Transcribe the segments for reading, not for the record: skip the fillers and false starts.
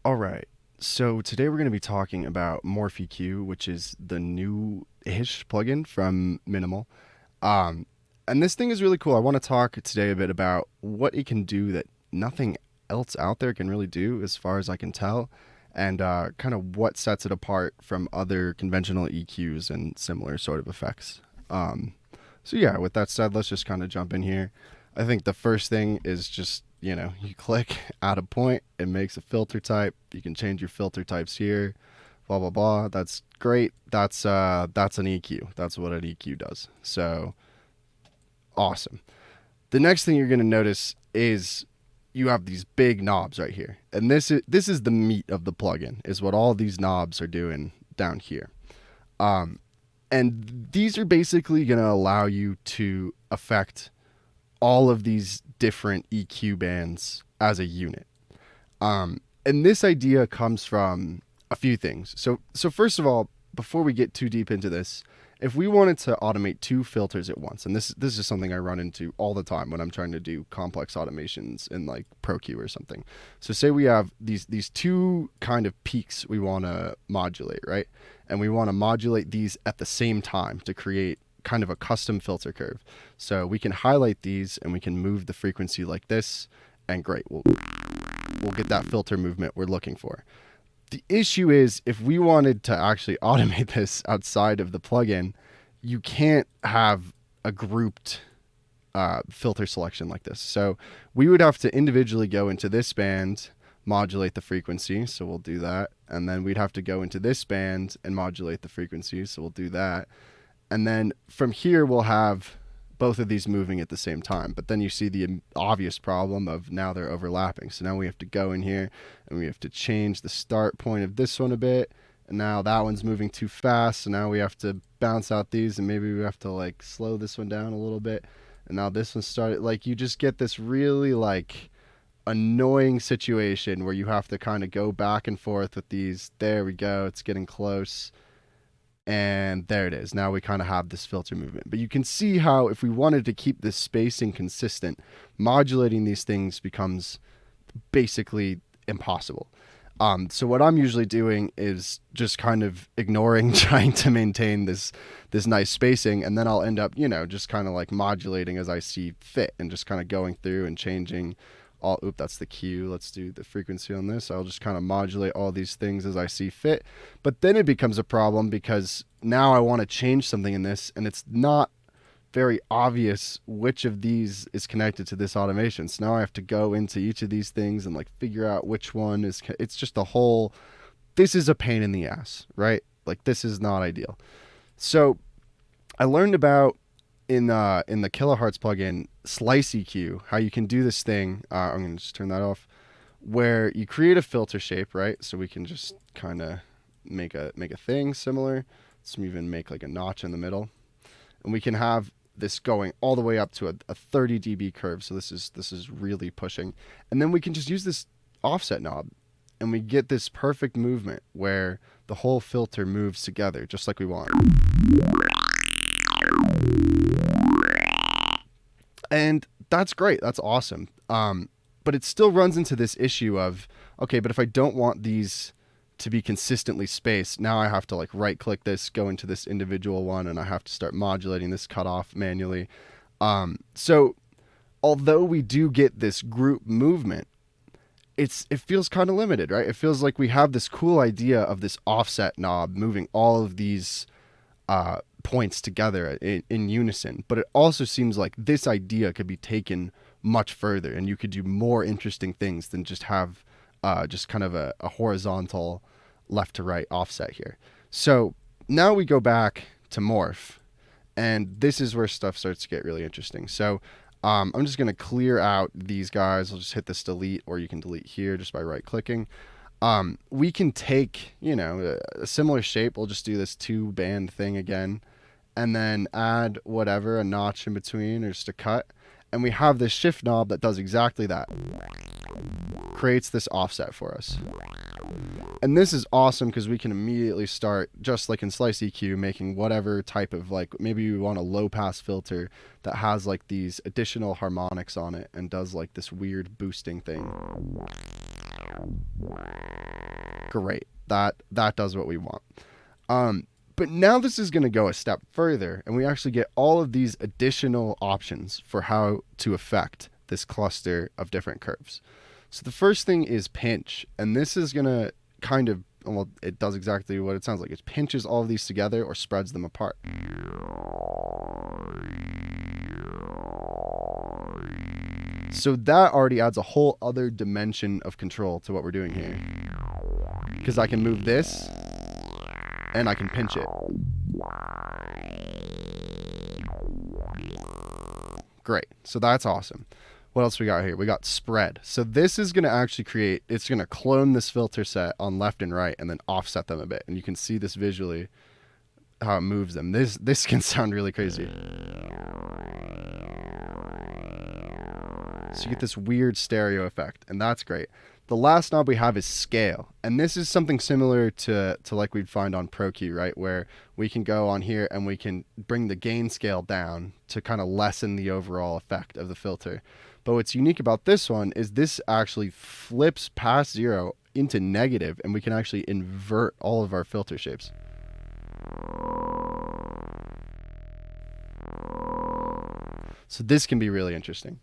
All right. So today we're going to be talking about MorphEQ, which is the new-ish plugin from Minimal. Um, and this thing is really cool. I want to talk today a bit about what it can do that nothing else out there can really do, as far as I can tell, and kind of what sets it apart from other conventional EQs and similar sort of effects. So yeah, with that said, let's just kind of jump in here. I think the first thing is just, you click add a point, it makes a filter type. You can change your filter types here, blah, blah, blah. That's great. That's an EQ. That's what an EQ does. So awesome. The next thing you're going to notice is you have these big knobs right here. And this is the meat of the plugin, is what all these knobs are doing down here. And these are basically going to allow you to affect all of these different EQ bands as a unit. And this idea comes from a few things. So first of all, before we get too deep into this, if we wanted to automate two filters at once, and this is something I run into all the time when I'm trying to do complex automations in like ProQ or something. So say we have these two kind of peaks we want to modulate, right? And we want to modulate these at the same time to create kind of a custom filter curve. So we can highlight these and we can move the frequency like this, and great, we'll get that filter movement we're looking for. The issue is, if we wanted to actually automate this outside of the plugin, you can't have a grouped filter selection like this. So we would have to individually go into this band, modulate the frequency, so we'll do that. And then we'd have to go into this band and modulate the frequency, so we'll do that. And then from here, we'll have both of these moving at the same time. But then you see the obvious problem of now they're overlapping. So now we have to go in here and we have to change the start point of this one a bit. And now that one's moving too fast. So now we have to bounce out these, and maybe we have to like slow this one down a little bit. And now this one started, like, you just get this really like annoying situation where you have to kind of go back and forth with these. There we go. It's getting close. And there it is. Now we kind of have this filter movement. But you can see how, if we wanted to keep this spacing consistent, modulating these things becomes basically impossible. So what I'm usually doing is just kind of ignoring trying to maintain this nice spacing, and then I'll end up, just kind of like modulating as I see fit, and just kind of going through and changing all. Oop, that's the cue. Let's do the frequency on this. I'll just kind of modulate all these things as I see fit. But then it becomes a problem, because now I want to change something in this, and it's not very obvious which of these is connected to this automation. So now I have to go into each of these things and like figure out which one is. It's just a whole. This is a pain in the ass, right? Like, this is not ideal. So I learned about in the kilohertz plugin, Slice EQ, how you can do this thing. I'm going to just turn that off, where you create a filter shape, right? So we can just kind of make a thing similar. Let's even make like a notch in the middle, and we can have this going all the way up to a 30 dB curve. So this is really pushing, and then we can just use this offset knob, and we get this perfect movement where the whole filter moves together just like we want. And that's great. That's awesome. But it still runs into this issue of, okay, but if I don't want these to be consistently spaced, now I have to like right click this, go into this individual one, and I have to start modulating this cutoff manually. So although we do get this group movement, it feels kind of limited, right? It feels like we have this cool idea of this offset knob moving all of these points together in unison, but it also seems like this idea could be taken much further, and you could do more interesting things than just have just kind of a horizontal left to right offset here. So now we go back to Morph, and this is where stuff starts to get really interesting. So I'm just going to clear out these guys. I'll just hit this delete, or you can delete here just by right clicking. We can take, a similar shape. We'll just do this 2-band thing again, and then add whatever, a notch in between, or just a cut. And we have this shift knob that does exactly that. Creates this offset for us. And this is awesome, because we can immediately start, just like in Slice EQ, making whatever type of, like, maybe we want a low pass filter that has like these additional harmonics on it and does like this weird boosting thing. great. That does what we want. But now this is going to go a step further, and we actually get all of these additional options for how to affect this cluster of different curves. So the first thing is pinch, and this is going to kind of, well, it does exactly what it sounds like. It pinches all of these together or spreads them apart. So that already adds a whole other dimension of control to what we're doing here, because I can move this and I can pinch it. Great. So that's awesome. What else we got here? We got spread. So this is going to actually create, it's going to clone this filter set on left and right and then offset them a bit. And you can see this visually, how it moves them. This can sound really crazy. So you get this weird stereo effect, and that's great. The last knob we have is scale, and this is something similar to like we'd find on ProEQ, right? Where we can go on here and we can bring the gain scale down to kind of lessen the overall effect of the filter. But what's unique about this one is this actually flips past 0 into negative, and we can actually invert all of our filter shapes. So this can be really interesting.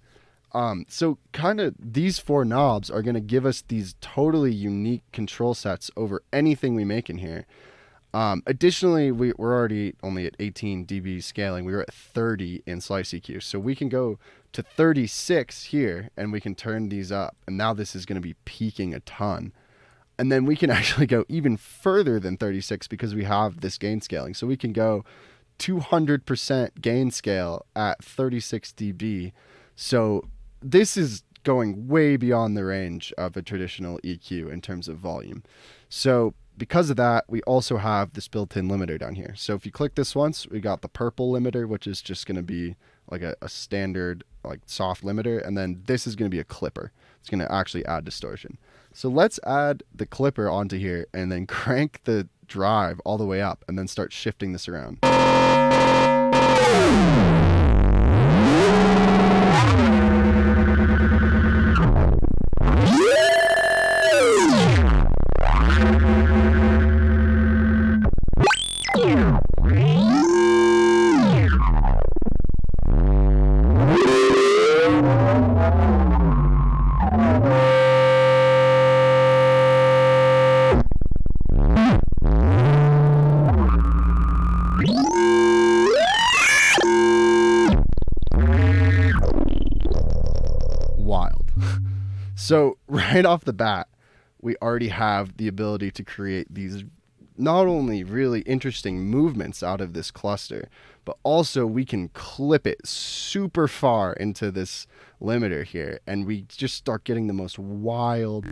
So kind of these 4 knobs are going to give us these totally unique control sets over anything we make in here. Additionally, we're already only at 18 dB scaling. We were at 30 in Slice EQ. So we can go to 36 here and we can turn these up. And now this is going to be peaking a ton. And then we can actually go even further than 36 because we have this gain scaling. So we can go 200% gain scale at 36 dB. So this is going way beyond the range of a traditional EQ in terms of volume. So because of that, we also have this built-in limiter down here. So if you click this once, we got the purple limiter, which is just going to be like a standard like soft limiter. And then this is going to be a clipper. It's going to actually add distortion. So let's add the clipper onto here and then crank the drive all the way up and then start shifting this around. So right off the bat, we already have the ability to create these not only really interesting movements out of this cluster, but also we can clip it super far into this limiter here, and we just start getting the most wild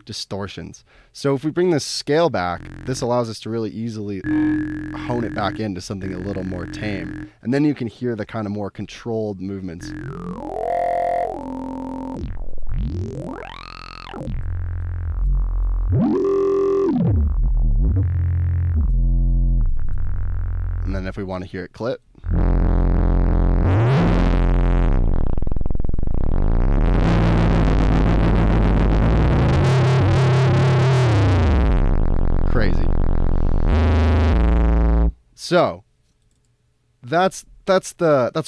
distortions. So if we bring this scale back, this allows us to really easily hone it back into something a little more tame. And then you can hear the kind of more controlled movements. And then if we want to hear it clip, crazy. So that's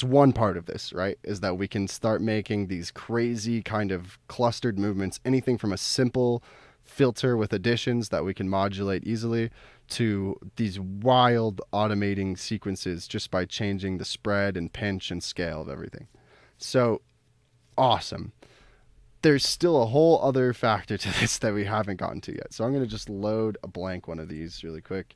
one part of this, right? Is that we can start making these crazy kind of clustered movements, anything from a simple filter with additions that we can modulate easily to these wild automating sequences just by changing the spread and pinch and scale of everything. So awesome. There's still a whole other factor to this that we haven't gotten to yet. So I'm going to just load a blank one of these really quick.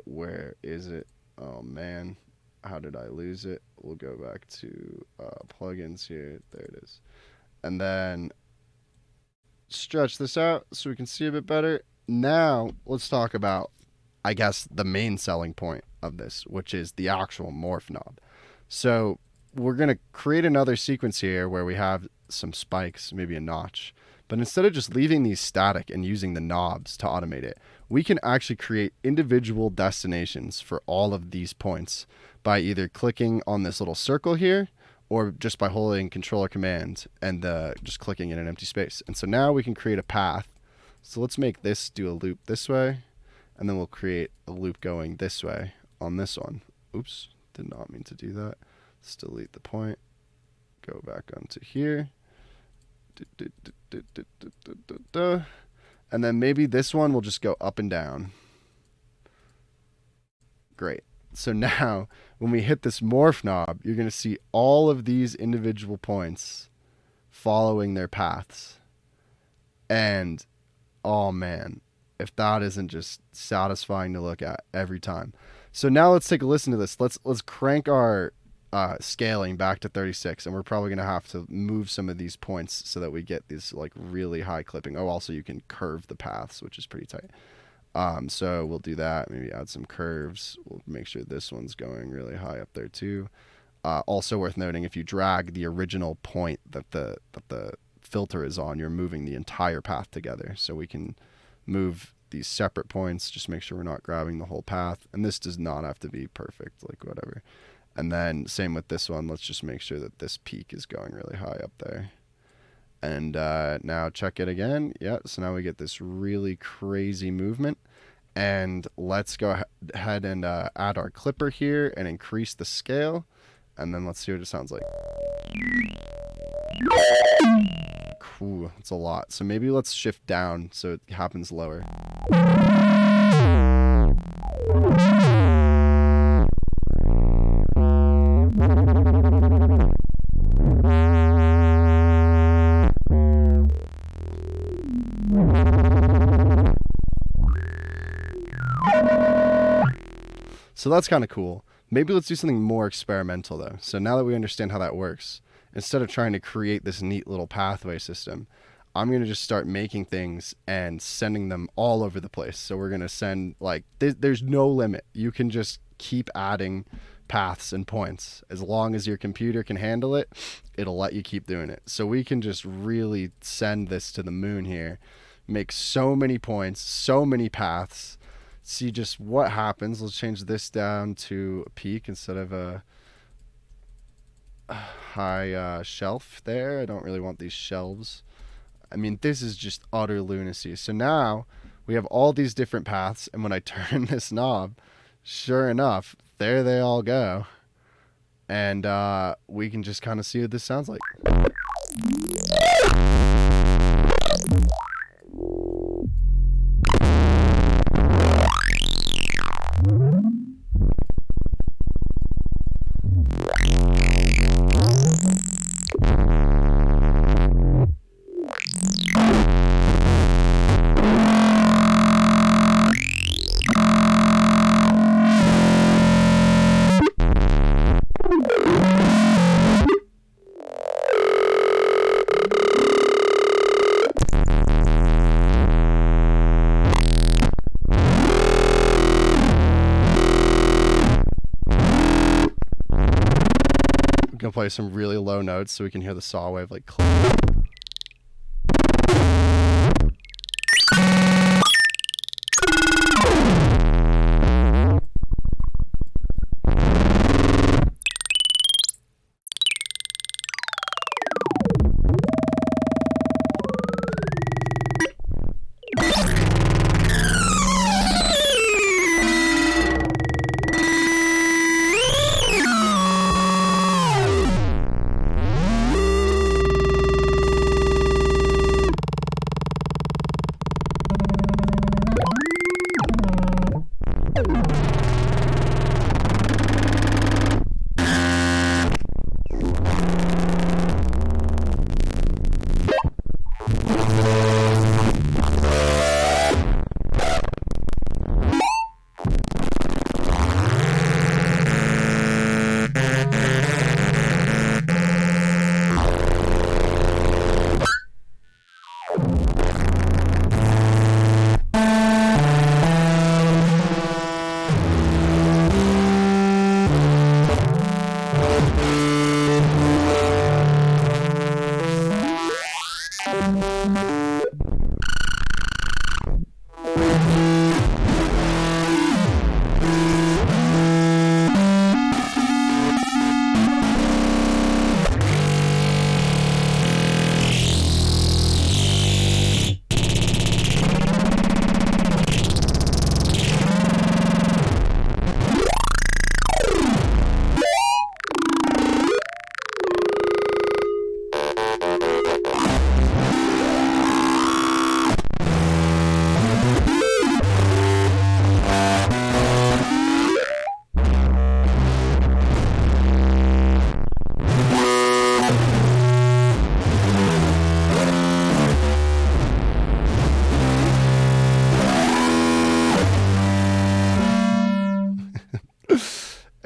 Where is it? Oh man, how did I lose it? We'll go back to plugins here. There it is. And then stretch this out so we can see a bit better. Now let's talk about, I guess, the main selling point of this, which is the actual morph knob. So we're going to create another sequence here where we have some spikes, maybe a notch. But instead of just leaving these static and using the knobs to automate it, we can actually create individual destinations for all of these points by either clicking on this little circle here or just by holding controller command and just clicking in an empty space. And so now we can create a path So let's make this do a loop this way, and then we'll create a loop going this way on this one. Oops, did not mean to do that. Let's delete the point. Go back onto here. And then maybe this one will just go up and down. Great. So now when we hit this morph knob, you're going to see all of these individual points following their paths. And oh man, if that isn't just satisfying to look at every time. So now let's take a listen to this. Let's crank our scaling back to 36, and we're probably going to have to move some of these points so that we get these like really high clipping. Oh, also you can curve the paths, which is pretty tight. So we'll do that. Maybe add some curves. We'll make sure this one's going really high up there too. Also worth noting, if you drag the original point that the filter is on, you're moving the entire path together. So we can move these separate points, just make sure we're not grabbing the whole path. And this does not have to be perfect, like whatever. And then same with this one. Let's just make sure that this peak is going really high up there. And now check it again. Yeah, so now we get this really crazy movement. And let's go ahead and add our clipper here and increase the scale. And then let's see what it sounds like. Cool, it's a lot. So maybe let's shift down so it happens lower. So that's kind of cool. Maybe let's do something more experimental though. So now that we understand how that works, instead of trying to create this neat little pathway system, I'm going to just start making things and sending them all over the place. So we're going to send like, there's no limit. You can just keep adding paths and points. As long as your computer can handle it, it'll let you keep doing it. So we can just really send this to the moon here, make so many points, so many paths, see just what happens. Let's change this down to a peak instead of a high shelf there. I don't really want these shelves. I mean, this is just utter lunacy. So now we have all these different paths, and when I turn this knob, sure enough, there they all go. And we can just kind of see what this sounds like. Gonna play some really low notes so we can hear the saw wave like click.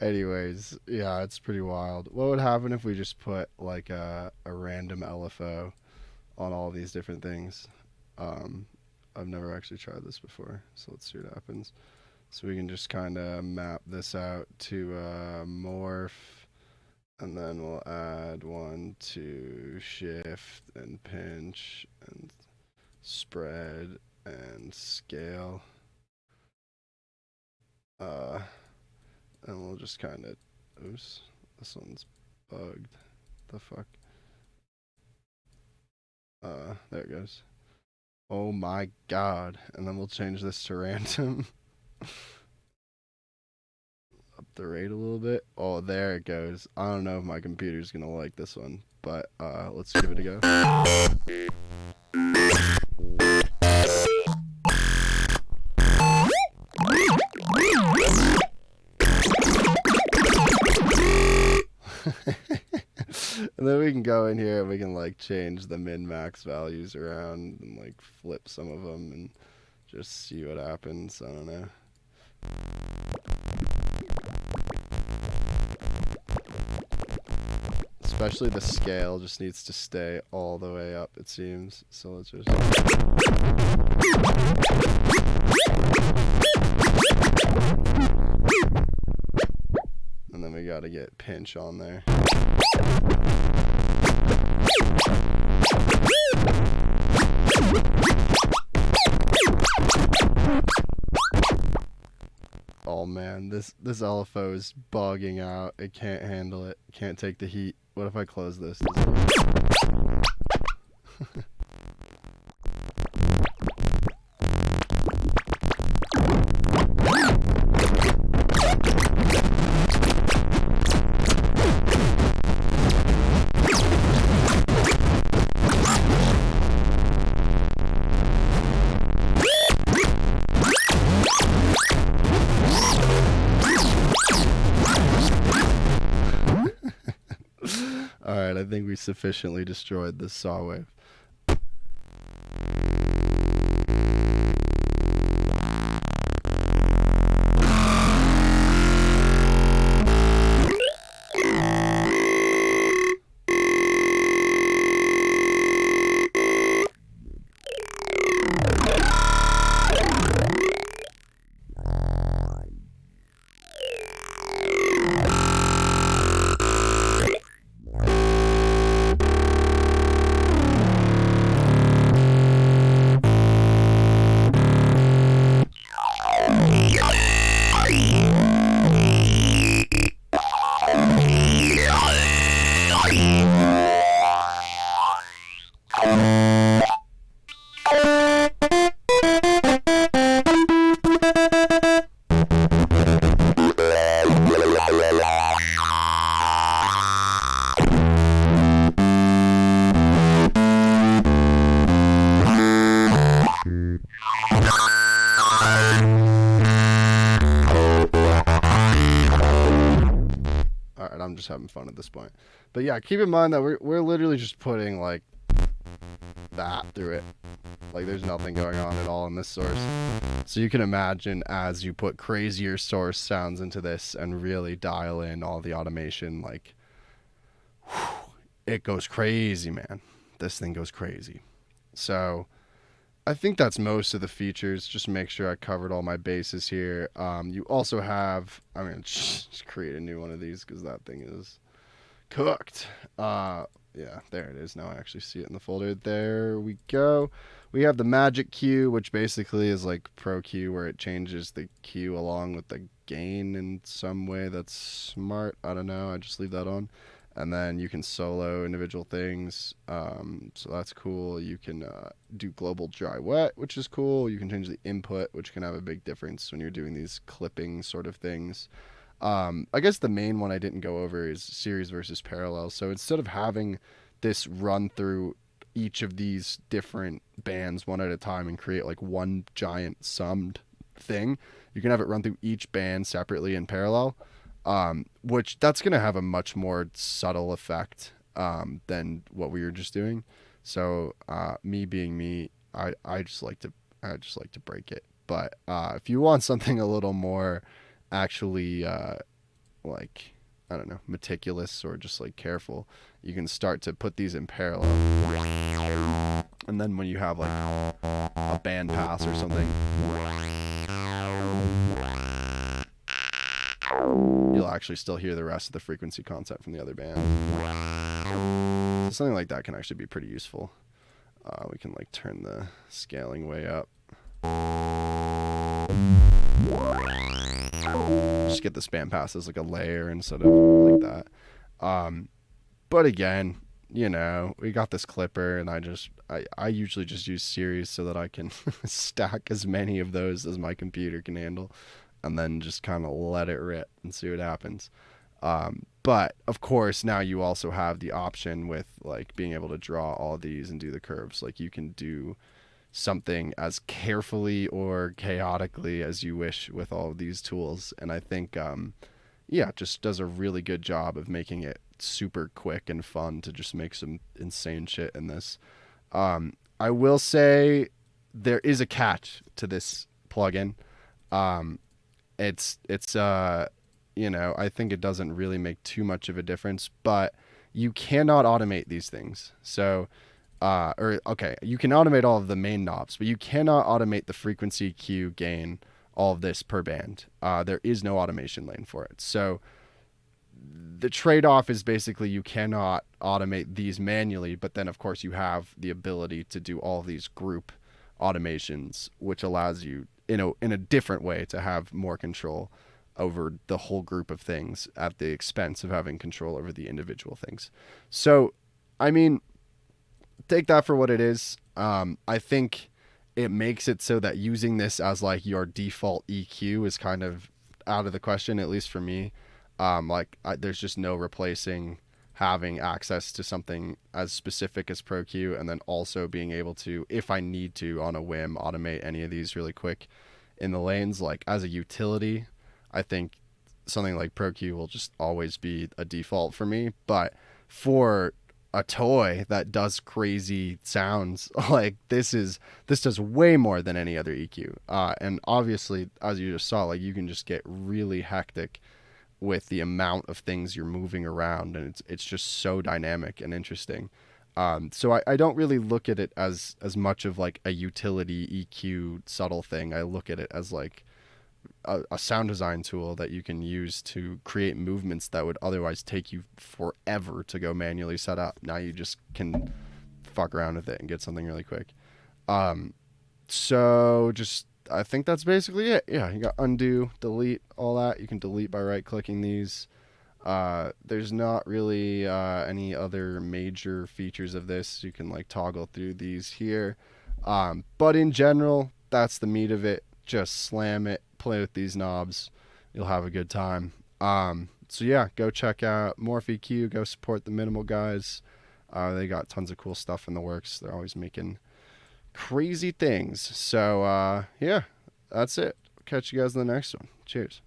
Anyways, yeah, it's pretty wild. What would happen if we just put like a random LFO on all these different things? Um, I've never actually tried this before, so let's see what happens. So we can just kind of map this out to morph, and then we'll add one to shift and pinch and spread and scale. Uh, and we'll just kind of, oops, this one's bugged. The fuck? There it goes. Oh my god. And then we'll change this to random. Up the rate a little bit. Oh, there it goes. I don't know if my computer's gonna like this one, but let's give it a go. And then we can go in here and we can like change the min max values around and like flip some of them and just see what happens. I don't know. Especially the scale just needs to stay all the way up, it seems. So let's just... And then we gotta get pinch on there. Oh man, this LFO is bugging out. It can't handle it. Can't take the heat. What if I close this? Alright, I think we sufficiently destroyed this saw wave. Alright, I'm just having fun at this point. But yeah, keep in mind that we're literally just putting like that through it. Like there's nothing going on at all in this source. So you can imagine as you put crazier source sounds into this and really dial in all the automation, like whew, it goes crazy, man. This thing goes crazy. So I think that's most of the features. Just make sure I covered all my bases here. You also have, I'm going to just create a new one of these because that thing is cooked. Yeah, there it is. Now I actually see it in the folder. There we go. We have the magic Q, which basically is like Pro Q, where it changes the Q along with the gain in some way. That's smart. I don't know. I just leave that on. And then you can solo individual things, so that's cool. You can do global dry wet, which is cool. You can change the input, which can have a big difference when you're doing these clipping sort of things. I guess the main one I didn't go over is series versus parallel. So instead of having this run through each of these different bands one at a time and create like one giant summed thing, you can have it run through each band separately in parallel. Which that's going to have a much more subtle effect than what we were just doing. So me being me, I just like to break it. But if you want something a little more actually like, I don't know, meticulous or just like careful, you can start to put these in parallel. And then when you have like a band pass or something, you'll actually still hear the rest of the frequency concept from the other band. So something like that can actually be pretty useful. We can like turn the scaling way up. Just get the band pass as like a layer instead of like that. But again, you know, we got this clipper, and I usually just use series so that I can stack as many of those as my computer can handle, and then just kind of let it rip and see what happens. But of course, now you also have the option with like being able to draw all these and do the curves. Like you can do something as carefully or chaotically as you wish with all of these tools. And I think, yeah, it just does a really good job of making it super quick and fun to just make some insane shit in this. I will say there is a catch to this plugin. It's you know, I think it doesn't really make too much of a difference, but you cannot automate these things. So, okay, you can automate all of the main knobs, but you cannot automate the frequency, Q, gain, all of this per band. There is no automation lane for it. So the trade-off is basically you cannot automate these manually, but then of course you have the ability to do all of these group automations, which allows you, you know, in a different way to have more control over the whole group of things at the expense of having control over the individual things. So, I mean, take that for what it is. I think it makes it so that using this as like your default EQ is kind of out of the question, at least for me. There's just no replacing having access to something as specific as ProQ, and then also being able to, if I need to on a whim, automate any of these really quick in the lanes. Like as a utility, I think something like ProQ will just always be a default for me. But for a toy that does crazy sounds, like this does way more than any other EQ. And obviously, as you just saw, like you can just get really hectic with the amount of things you're moving around, and it's just so dynamic and interesting. So I don't really look at it as much of like a utility EQ subtle thing. I look at it as like a sound design tool that you can use to create movements that would otherwise take you forever to go manually set up. Now you just can fuck around with it and get something really quick. So just, I think that's basically it. Yeah, you got undo, delete, all that. You can delete by right clicking these. There's not really any other major features of this. You can like toggle through these here. But in general, that's the meat of it. Just slam it, play with these knobs. You'll have a good time. So yeah, go check out MorphEQ. Go support the Minimal guys. They got tons of cool stuff in the works. They're always making crazy things. So yeah, that's it. Catch you guys in the next one. Cheers.